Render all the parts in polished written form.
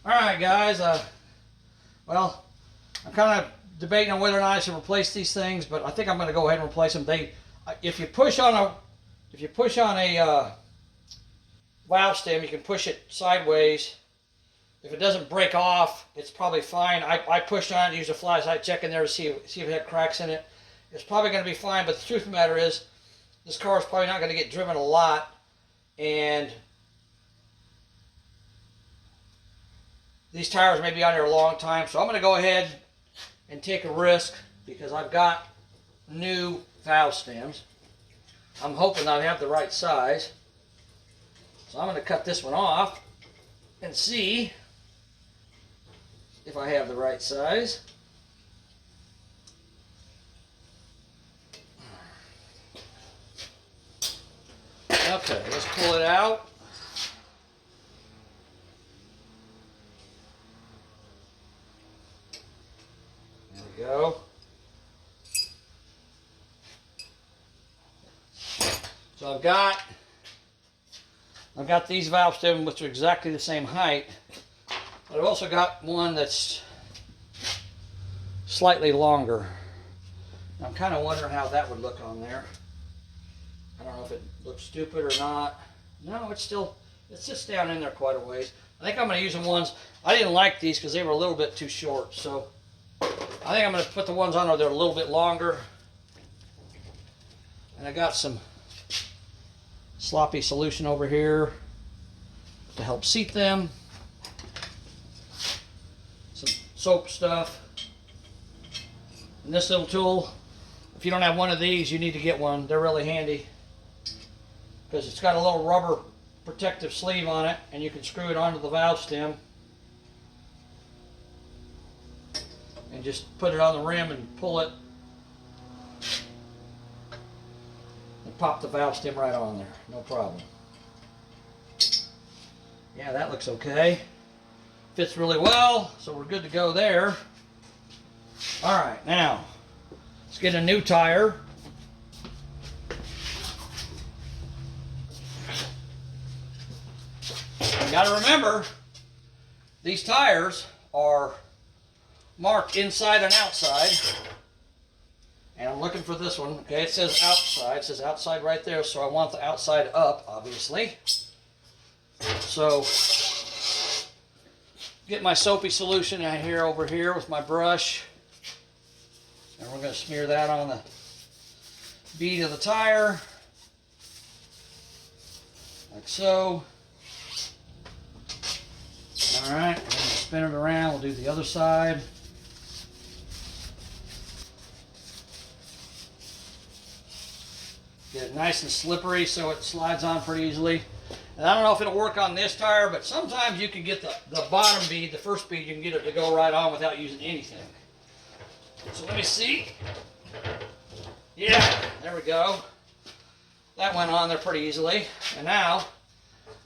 Alright guys, well, I'm kind of debating on whether or not I should replace these things, but I think I'm going to go ahead and replace them. If you push on a valve stem, you can push it sideways. If it doesn't break off, it's probably fine. I pushed on it, used a flashlight, check in there to see if it had cracks in it. It's probably going to be fine, but the truth of the matter is, this car is probably not going to get driven a lot, and these tires may be on there a long time, so I'm going to go ahead and take a risk because I've got new valve stems. I'm hoping I have the right size. So I'm going to cut this one off and see if I have the right size. Okay, let's pull it out. There we go. So I've got these valve stems which are exactly the same height, but I've also got one that's slightly longer. I'm kind of wondering how that would look on there. I don't know if it looks stupid or not. No, it's just down in there quite a ways. I think I'm going to use the ones, I didn't like these because they were a little bit too short, so I think I'm going to put the ones on where they're a little bit longer. And I got some sloppy solution over here to help seat them. Some soap stuff. And this little tool, if you don't have one of these, you need to get one. They're really handy because it's got a little rubber protective sleeve on it, and you can screw it onto the valve stem and just put it on the rim and pull it and pop the valve stem right on there, no problem. Yeah, that looks okay. Fits really well, so we're good to go there. Alright, now let's get a new tire. You got to remember, these tires are marked inside and outside. And I'm looking for this one. Okay, it says outside. It says outside right there, so I want the outside up, obviously. So, get my soapy solution over here with my brush. And we're going to smear that on the bead of the tire. Like so. Alright, we're going to spin it around. We'll do the other side. Get it nice and slippery so it slides on pretty easily. And I don't know if it'll work on this tire, but sometimes you can get the bottom bead, the first bead, you can get it to go right on without using anything. So let me see. Yeah, there we go. That went on there pretty easily. And now,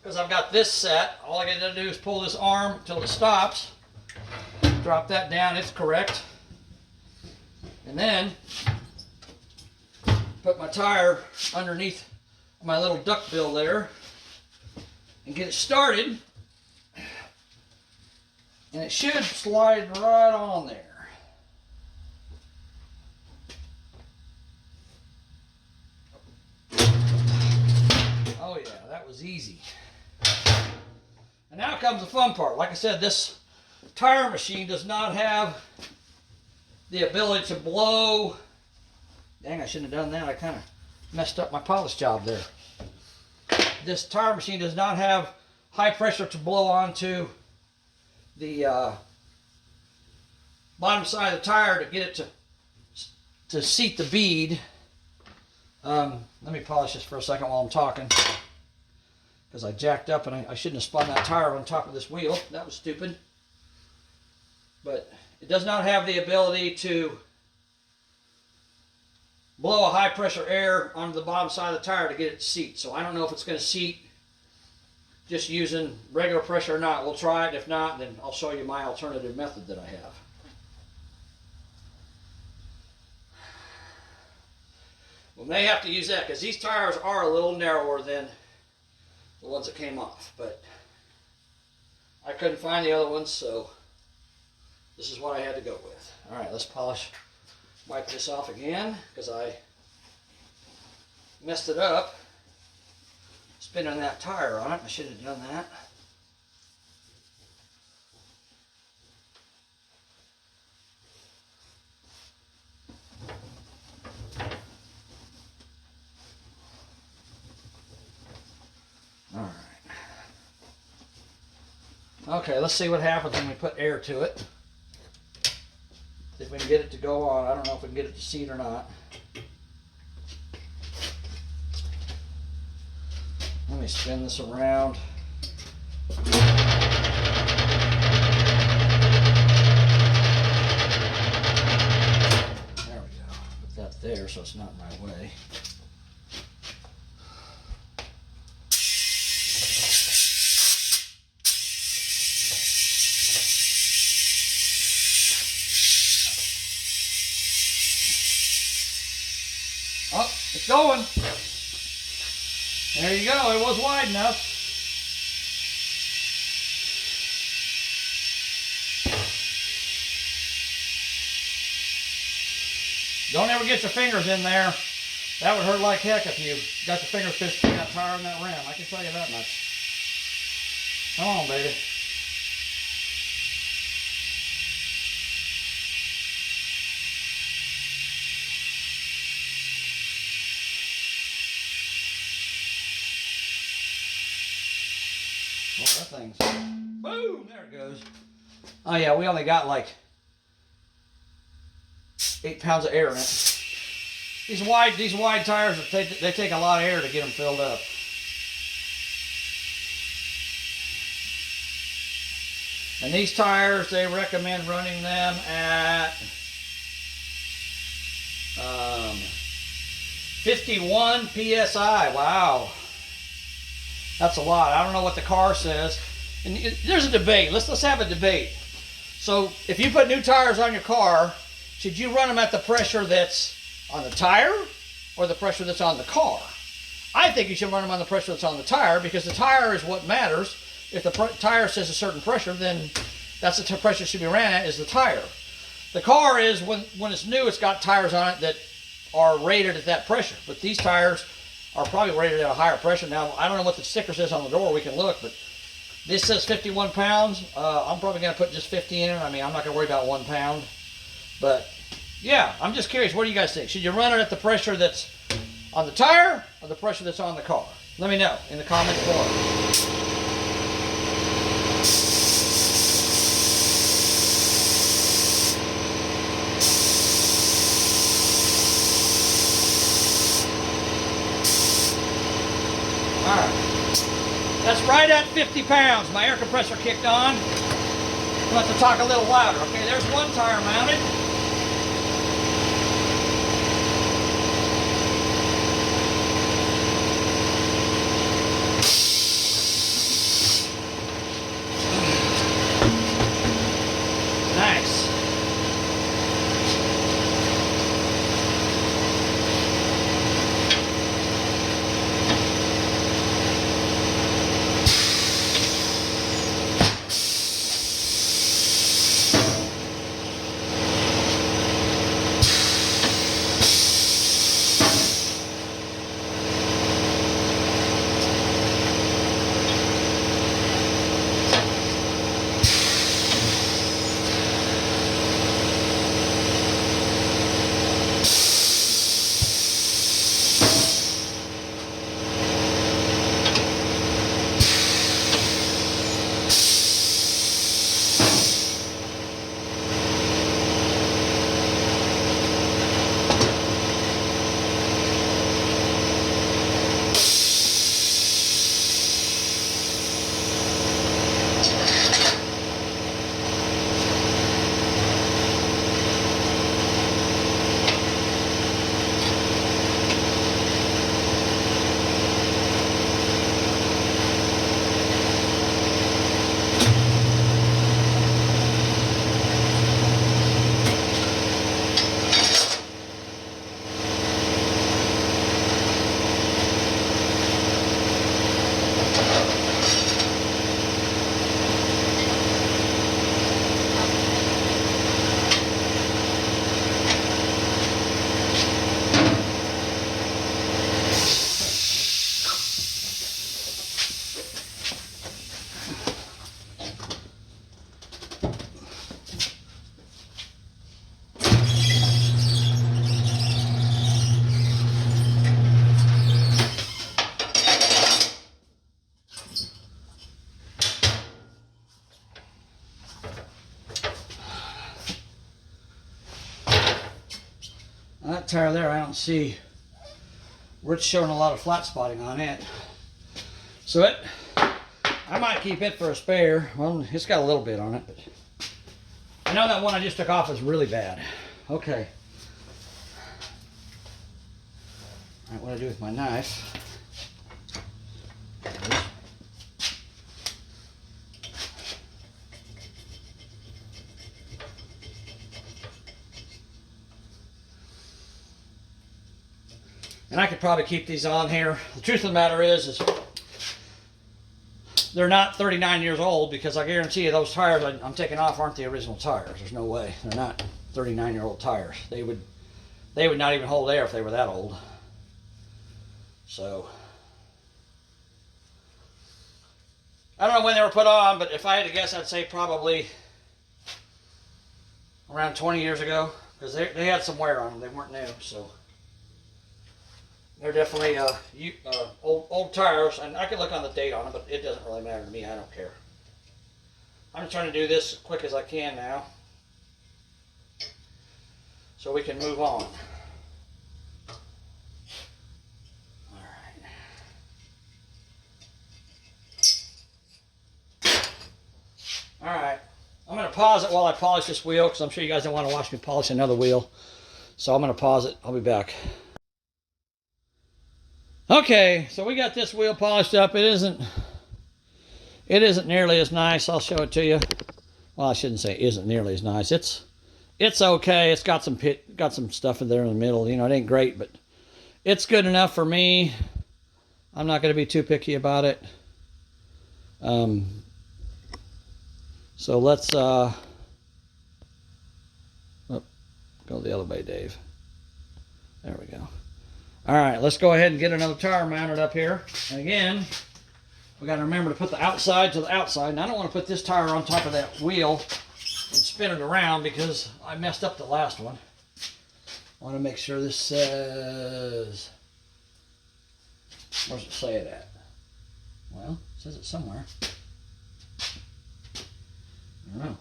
because I've got this set, all I got to do is pull this arm until it stops. Drop that down, it's correct. And then put my tire underneath my little duckbill there and get it started. And it should slide right on there. Oh yeah, that was easy. And now comes the fun part. Like I said, this tire machine does not have the ability to blow. Dang, I shouldn't have done that. I kind of messed up my polish job there. This tire machine does not have high pressure to blow onto the bottom side of the tire to get it to seat the bead. Let me polish this for a second while I'm talking, because I jacked up and I shouldn't have spun that tire on top of this wheel. That was stupid. But it does not have the ability to blow a high pressure air onto the bottom side of the tire to get it to seat. So I don't know if it's going to seat just using regular pressure or not. We'll try it. If not, then I'll show you my alternative method that I have. We may have to use that because these tires are a little narrower than the ones that came off, but I couldn't find the other ones, so this is what I had to go with. All right, let's wipe this off again, because I messed it up spinning that tire on it. I should have done that. All right. Okay, let's see what happens when we put air to it. If we can get it to go on. I don't know if we can get it to seat or not. Let me spin this around. There we go. Put that there so it's not in my way. Oh, it's going. There you go. It was wide enough. Don't ever get your fingers in there. That would hurt like heck if you got your fingers fisted in that tire and that rim. I can tell you that much. Come on, baby. Well, that thing's, boom, there it goes. Oh yeah, we only got like 8 pounds of air in it. These wide tires, they take a lot of air to get them filled up. And these tires, they recommend running them at 51 PSI. Wow. That's a lot. I don't know what the car says. And there's a debate. Let's have a debate. So if you put new tires on your car, should you run them at the pressure that's on the tire or the pressure that's on the car? I think you should run them on the pressure that's on the tire, because the tire is what matters. If the tire says a certain pressure, then that's the pressure it should be ran at, is the tire. The car is, when it's new, it's got tires on it that are rated at that pressure. But these tires are probably rated at a higher pressure. Now, I don't know what the sticker says on the door. We can look, but this says 51 pounds. I'm probably going to put just 50 in it. I mean, I'm not going to worry about 1 pound. But, yeah, I'm just curious. What do you guys think? Should you run it at the pressure that's on the tire or the pressure that's on the car? Let me know in the comments below. That's right at 50 pounds. My air compressor kicked on. I'll have to talk a little louder. Okay, there's one tire mounted. Nice. Now that tire there, I don't see where it's showing a lot of flat spotting on it. So I might keep it for a spare. Well, it's got a little bit on it, but I know that one I just took off is really bad. Okay. All right, what do I do with my knife? And I could probably keep these on here. The truth of the matter is they're not 39 years old, because I guarantee you those tires I'm taking off aren't the original tires. There's no way. They're not 39-year-old tires. They would not even hold air if they were that old. So I don't know when they were put on, but if I had to guess, I'd say probably around 20 years ago, because they had some wear on them. They weren't new, so they're definitely old tires, and I can look on the date on them, but it doesn't really matter to me. I don't care. I'm trying to do this as quick as I can now, so we can move on. All right. I'm going to pause it while I polish this wheel, because I'm sure you guys don't want to watch me polish another wheel. So I'm going to pause it. I'll be back. Okay, so we got this wheel polished up. It isn't nearly as nice. I'll show it to you. Well, I shouldn't say it isn't nearly as nice. It's okay. It's got some stuff in there in the middle. You know, it ain't great, but it's good enough for me. I'm not going to be too picky about it. So let's go the other way, Dave. There we go. All right, let's go ahead and get another tire mounted up here. And again, we got to remember to put the outside to the outside. And I don't want to put this tire on top of that wheel and spin it around, because I messed up the last one. I want to make sure this says, where's it say it at? Well, it says it somewhere. I don't know.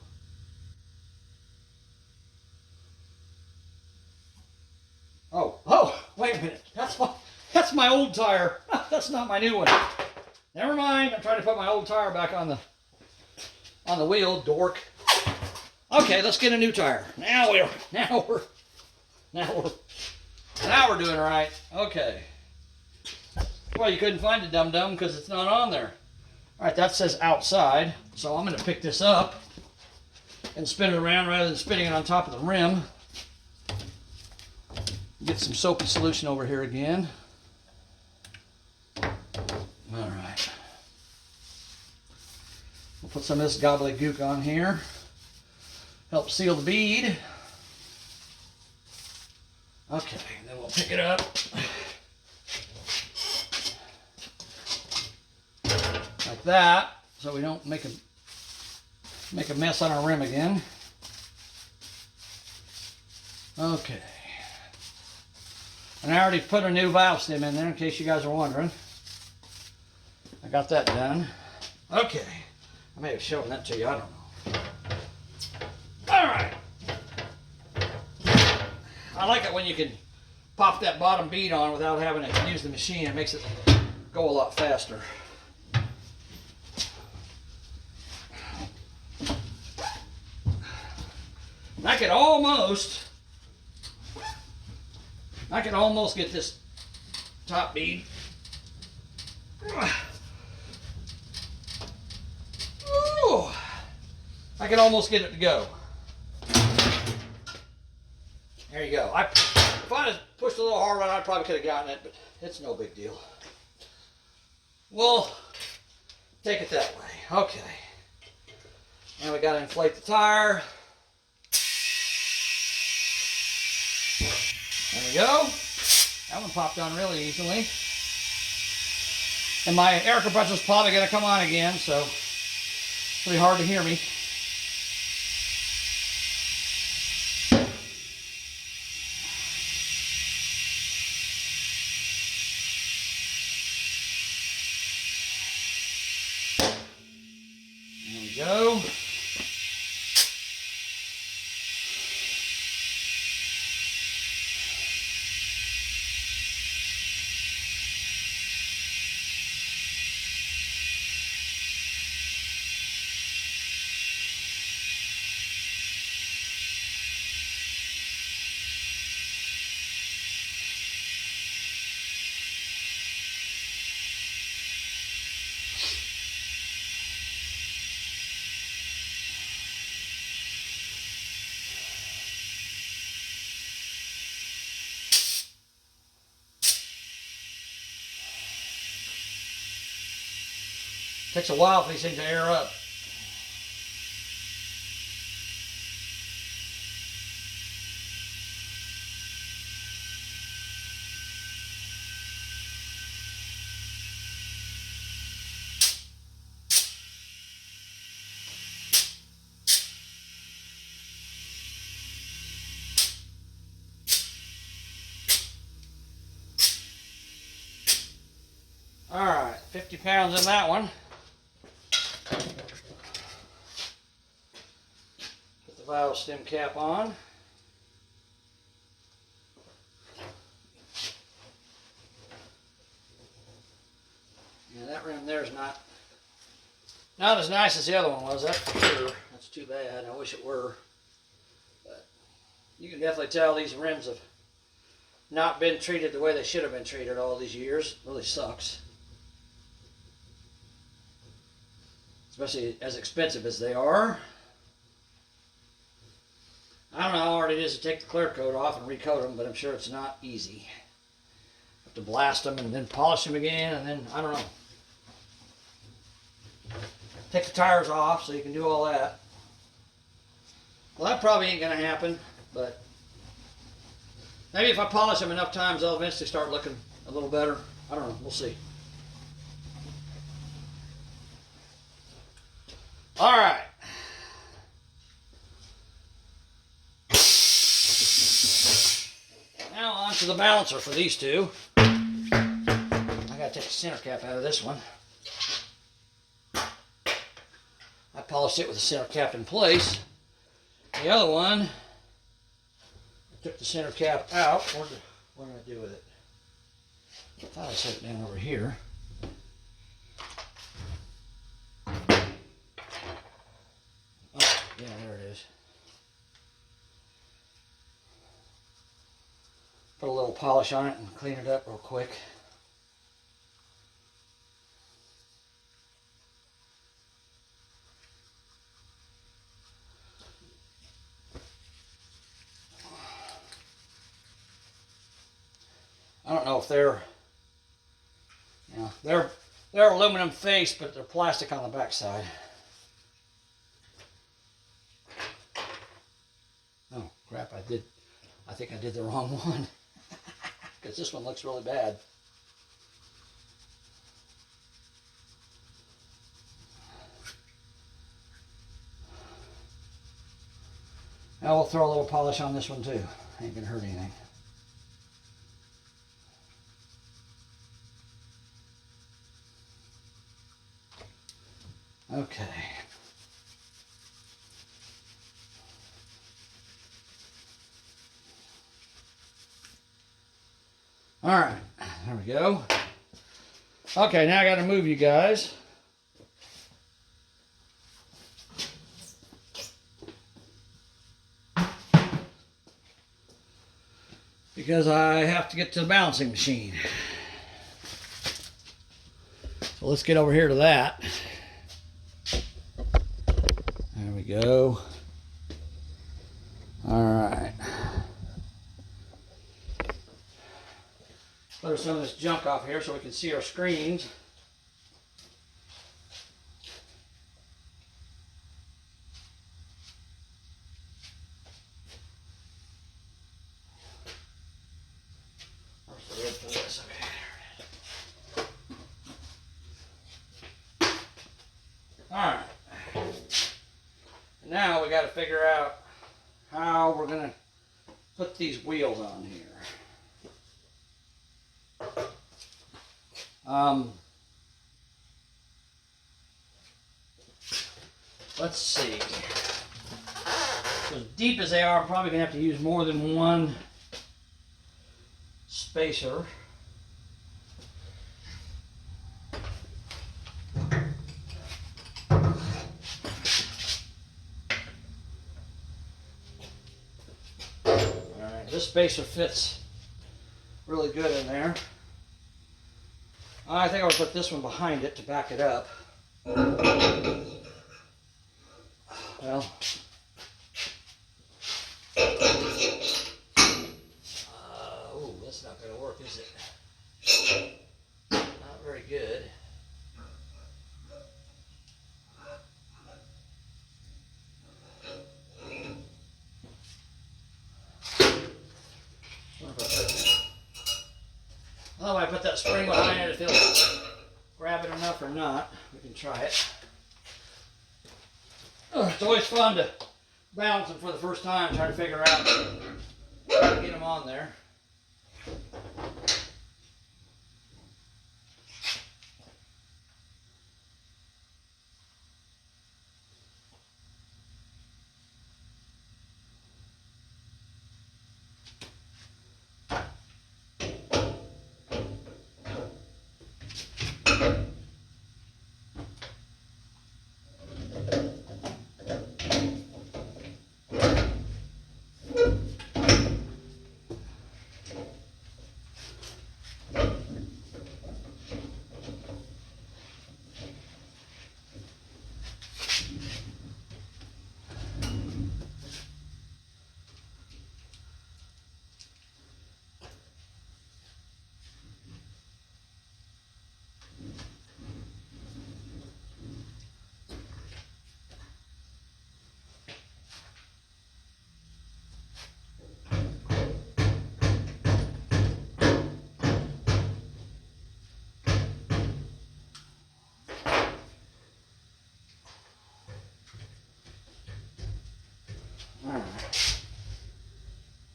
Oh, wait a minute. That's my old tire. That's not my new one. Never mind. I'm trying to put my old tire back on the wheel, dork. Okay, let's get a new tire. Now we're doing it right. Okay. Well, you couldn't find the dum-dum because it's not on there. All right, that says outside. So I'm going to pick this up and spin it around rather than spinning it on top of the rim. Get some soapy solution over here again. All right. We'll put some of this gobbledygook on here. Help seal the bead. Okay, then we'll pick it up. Like that, so we don't make a mess on our rim again. Okay. And I already put a new valve stem in there in case you guys are wondering. I got that done. Okay. I may have shown that to you, I don't know. Alright. I like it when you can pop that bottom bead on without having to use the machine. It makes it go a lot faster. I could almost get this top bead. Ooh, I could almost get it to go. There you go. If I had pushed a little harder on it, I probably could have gotten it, but it's no big deal. We'll take it that way. Okay. Now we got to inflate the tire. There we go. That one popped on really easily. And my air compressor is probably going to come on again, so it's really hard to hear me. There we go. Takes a while for these things to air up. All right, 50 pounds in that one. Put the valve stem cap on. Yeah, that rim there's not as nice as the other one was, that's for sure. That's too bad. I wish it were. But you can definitely tell these rims have not been treated the way they should have been treated all these years. It really sucks. Especially as expensive as they are. I don't know how hard it is to take the clear coat off and recoat them, but I'm sure it's not easy. Have to blast them and then polish them again, and then, I don't know. Take the tires off so you can do all that. Well, that probably ain't going to happen, but maybe if I polish them enough times, they'll eventually start looking a little better. I don't know. We'll see. All right. Now on to the balancer for these two. I gotta take the center cap out of this one. I polished it with the center cap in place. The other one, I took the center cap out. What did I do with it? I thought I set it down over here. Yeah, there it is. Put a little polish on it and clean it up real quick. I don't know if they're, you know, they're aluminum face, but they're plastic on the backside. Oh crap, I think I did the wrong one. Because this one looks really bad. Now we'll throw a little polish on this one too. Ain't gonna hurt anything. Okay. All right, there we go. Okay, now I got to move you guys. Because I have to get to the balancing machine. So let's get over here to that. There we go. All right. Clear some of this junk off here so we can see our screens. Where's the lid for this? Okay, there it is. Alright. Now we got to figure out how we're going to put these wheels on here. Let's see. As deep as they are, I'm probably going to have to use more than one spacer. Alright, this spacer fits really good in there. I think I'll put this one behind it to back it up. Well, oh, that's not going to work, is it? Not very good. spring behind it if it'll grab it enough or not. We can try it. It's always fun to balance them for the first time, trying to figure out how to get them on there.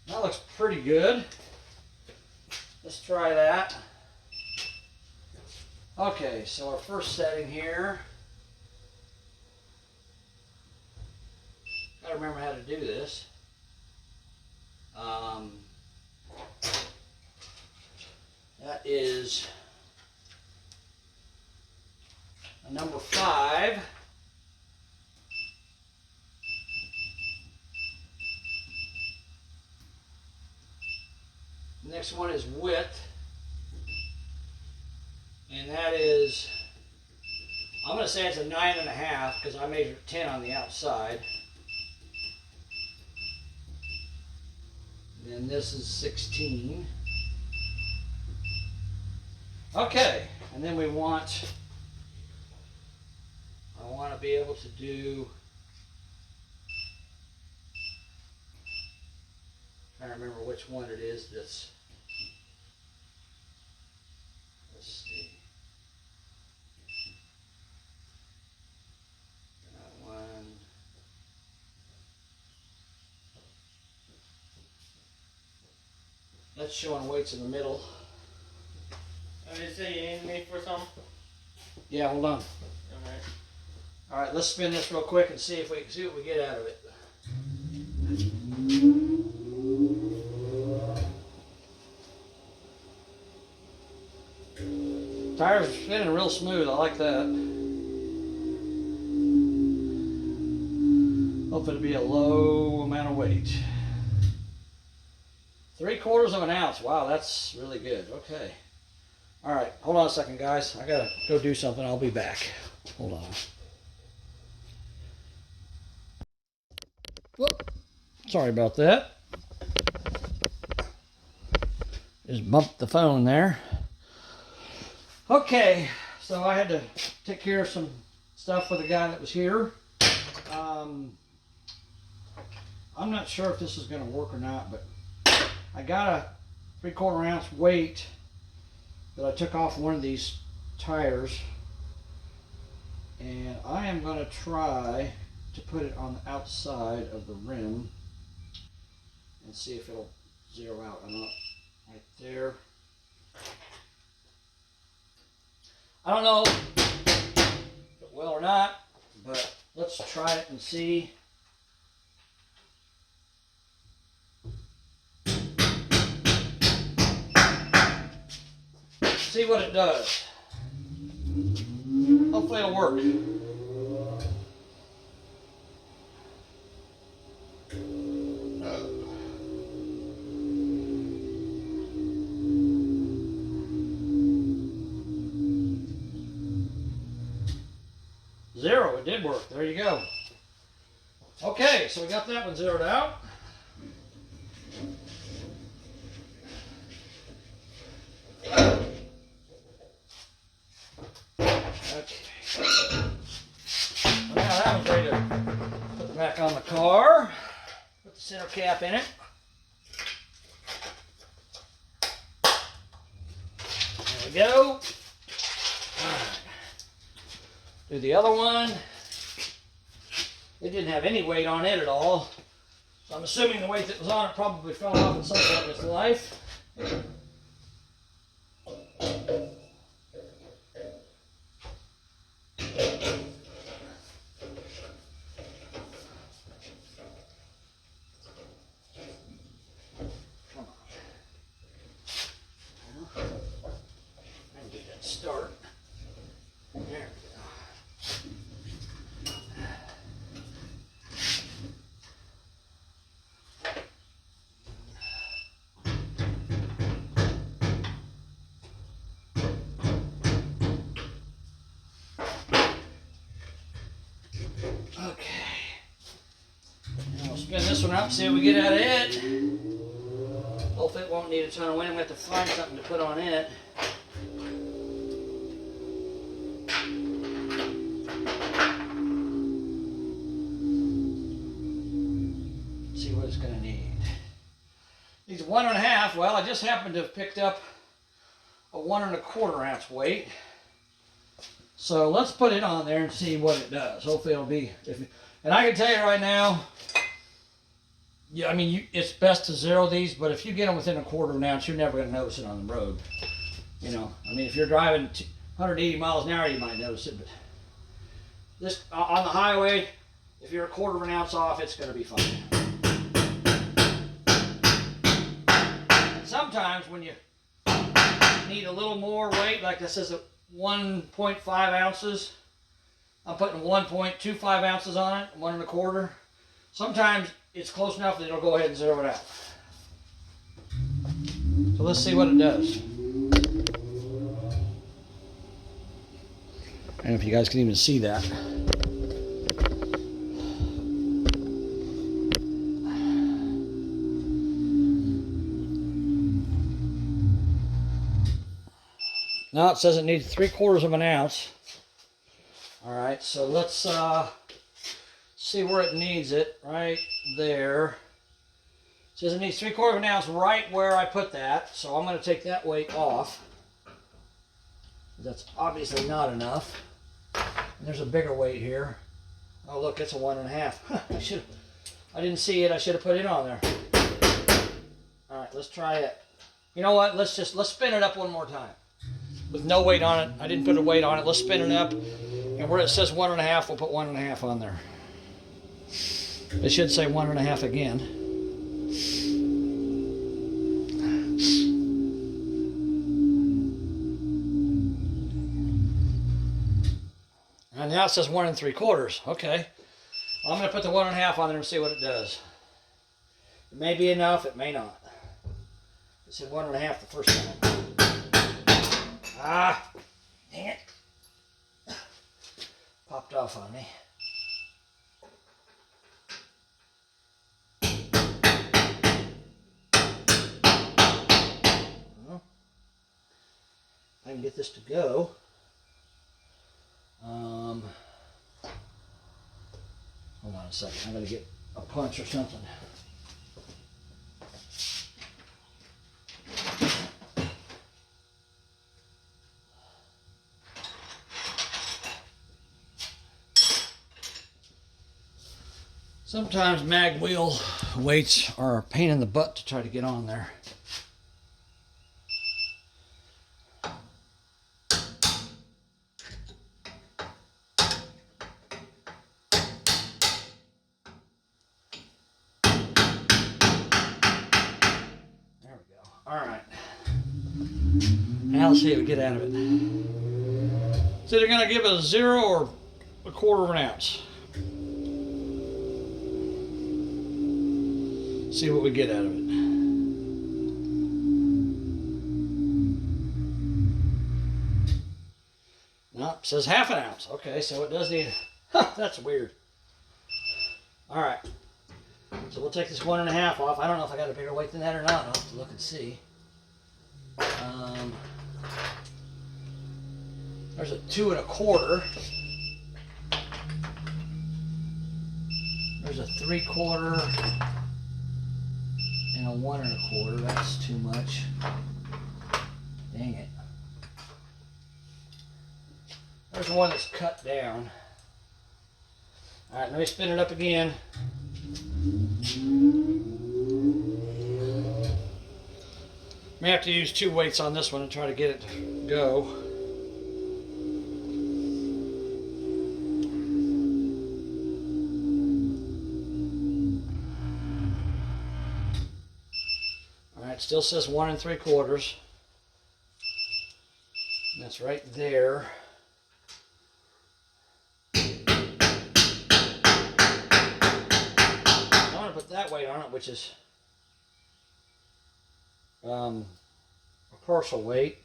That looks pretty good. Let's try that. Okay, so our first setting here. Gotta remember how to do this. That is a number 5. The next one is width, and that is, I'm going to say it's a 9.5 because I measured 10 on the outside. And then this is 16. Okay, and then I want to be able to do, I don't remember which one it is that's, let's see. That one. That's showing weights in the middle. Did you say you need me for something? Yeah, hold on. Alright. Alright, let's spin this real quick and see what we get out of it. Tires are spinning real smooth. I like that. Hope it'll be a low amount of weight. 3/4 of an ounce. Wow, that's really good. Okay. All right, hold on a second, guys. I gotta go do something. I'll be back. Hold on. Whoop. Sorry about that. Just bumped the phone there. Okay, so I had to take care of some stuff for the guy that was here. I'm not sure if this is going to work or not, but I got a 3/4 ounce weight that I took off one of these tires, and I am going to try to put it on the outside of the rim and see if it'll zero out or not. Right there. I don't know if it will or not, but let's try it and see. See what it does. Hopefully it'll work. Zero, it did work. There you go. Okay, so we got that one zeroed out. Now that one's ready to put it back on the car. Put the center cap in it. There we go. All right. Do the other one. It didn't have any weight on it at all. So I'm assuming the weight that was on it probably fell off at some point in its life. Come on. Well, I can get that start. There we go. Okay. And we'll spin this one up, see what we get out of it. Hopefully it won't need a ton of wind. I'm going to have to find something to put on it. See what it's going to need. Needs 1.5. Well, I just happened to have picked up a 1 1/4 ounce weight. So let's put it on there and see what it does. Hopefully it'll be, and I can tell you right now, yeah, I mean, it's best to zero these, but if you get them within 1/4 ounce, you're never going to notice it on the road. You know, I mean, if you're driving 180 miles an hour, you might notice it, but this, on the highway, if you're 1/4 ounce off, it's going to be fine. And sometimes when you need a little more weight, like this is a 1.5 ounces. I'm putting 1.25 ounces on it, 1 1/4. Sometimes it's close enough that it'll go ahead and zero it out. So let's see what it does. I don't know if you guys can even see that. Now it says it needs 3/4 ounce. All right, so let's see where it needs it. Right there. It says it needs 3/4 ounce right where I put that. So I'm going to take that weight off. That's obviously not enough. And there's a bigger weight here. Oh look, it's a 1.5. I didn't see it. I should have put it on there. All right, let's try it. You know what? Let's spin it up one more time. With no weight on it. I didn't put a weight on it. Let's spin it up. And where it says 1.5, we'll put 1.5 on there. It should say 1.5 again. And now it says 1 3/4. Okay. Well, I'm going to put the 1.5 on there and see what it does. It may be enough. It may not. It said 1.5 the first time. Ah, dang it. Popped off on me. Well, I can get this to go. Hold on a second. I'm going to get a punch or something. Sometimes mag wheel weights are a pain in the butt to try to get on there. There we go. All right. Now let's see what we get out of it. It's either going to give it a 0 or 1/4 ounce. See what we get out of it. No, it says 1/2 ounce. Okay, so it does need. That's weird. All right. So we'll take this 1.5 off. I don't know if I got a bigger weight than that or not. I'll have to look and see. There's a 2 1/4. There's a 3/4. And a 1 1/4, that's too much. Dang it. There's one that's cut down. All right, let me spin it up again. May have to use 2 weights on this one and try to get it to go. All right, still says 1 3/4. That's right there. I'm gonna put that weight on it, which is a partial weight.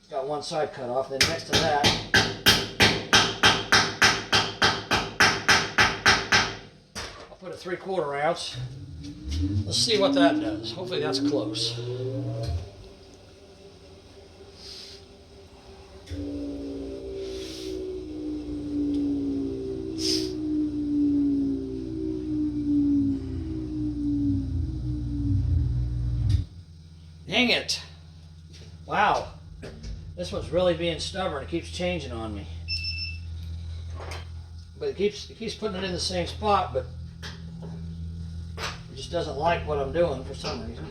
It's got one side cut off. Then next to that, I'll put a 3/4 ounce. Let's see what that does. Hopefully that's close. Dang it. Wow. This one's really being stubborn. It keeps changing on me. But it keeps putting it in the same spot, but it just doesn't like what I'm doing for some reason.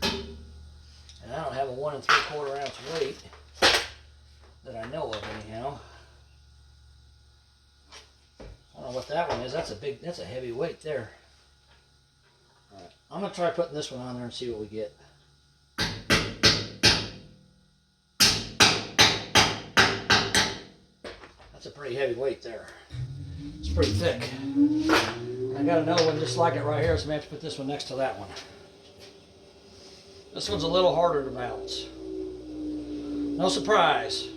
And I don't have a 1 3/4 ounce weight that I know of anyhow. I don't know what that one is. That's a heavy weight there. All right, I'm gonna try putting this one on there and see what we get. That's a pretty heavy weight there. It's pretty thick. I got another one just like it right here, so I may have to put this one next to that one. This one's a little harder to balance. No surprise.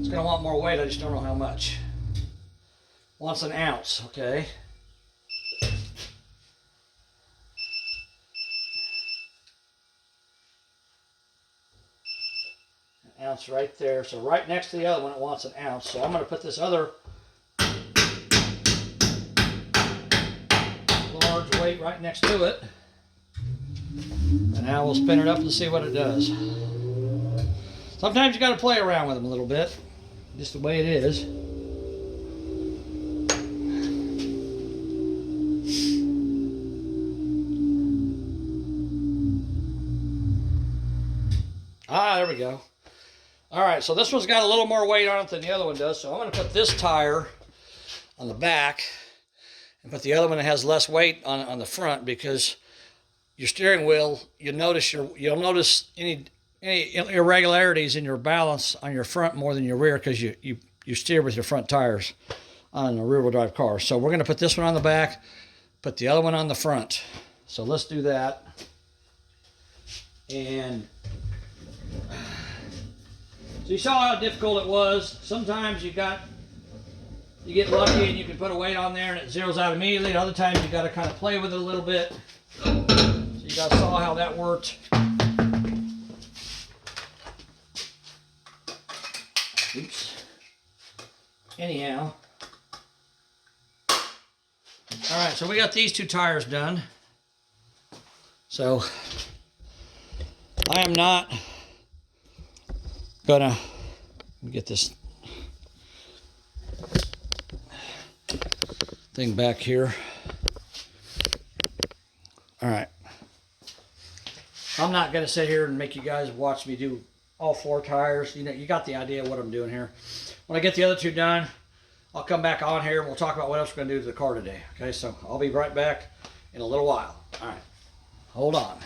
It's gonna want more weight, I just don't know how much. Wants 1 ounce, okay. An ounce right there. So right next to the other one it wants 1 ounce. So I'm going to put this other large weight right next to it. And now we'll spin it up and see what it does. Sometimes you got to play around with them a little bit. Just the way it is. Ah, there we go. All right, so this one's got a little more weight on it than the other one does, so I'm going to put this tire on the back and put the other one that has less weight on the front, because your steering wheel, you'll notice any irregularities in your balance on your front more than your rear, because you steer with your front tires on a rear-wheel drive car. So we're going to put this one on the back, put the other one on the front. So let's do that. And so you saw how difficult it was. Sometimes you get lucky and you can put a weight on there and it zeroes out immediately. And other times you got to kind of play with it a little bit. So you guys saw how that worked. Oops. Anyhow. All right, so we got these 2 tires done. So I am not gonna, let me get this thing back here. All right. I'm not gonna sit here and make you guys watch me do all 4 tires. You know, you got the idea of what I'm doing here. When I get the other 2 done, I'll come back on here and we'll talk about what else we're gonna do to the car today. Okay, so I'll be right back in a little while. All right, hold on.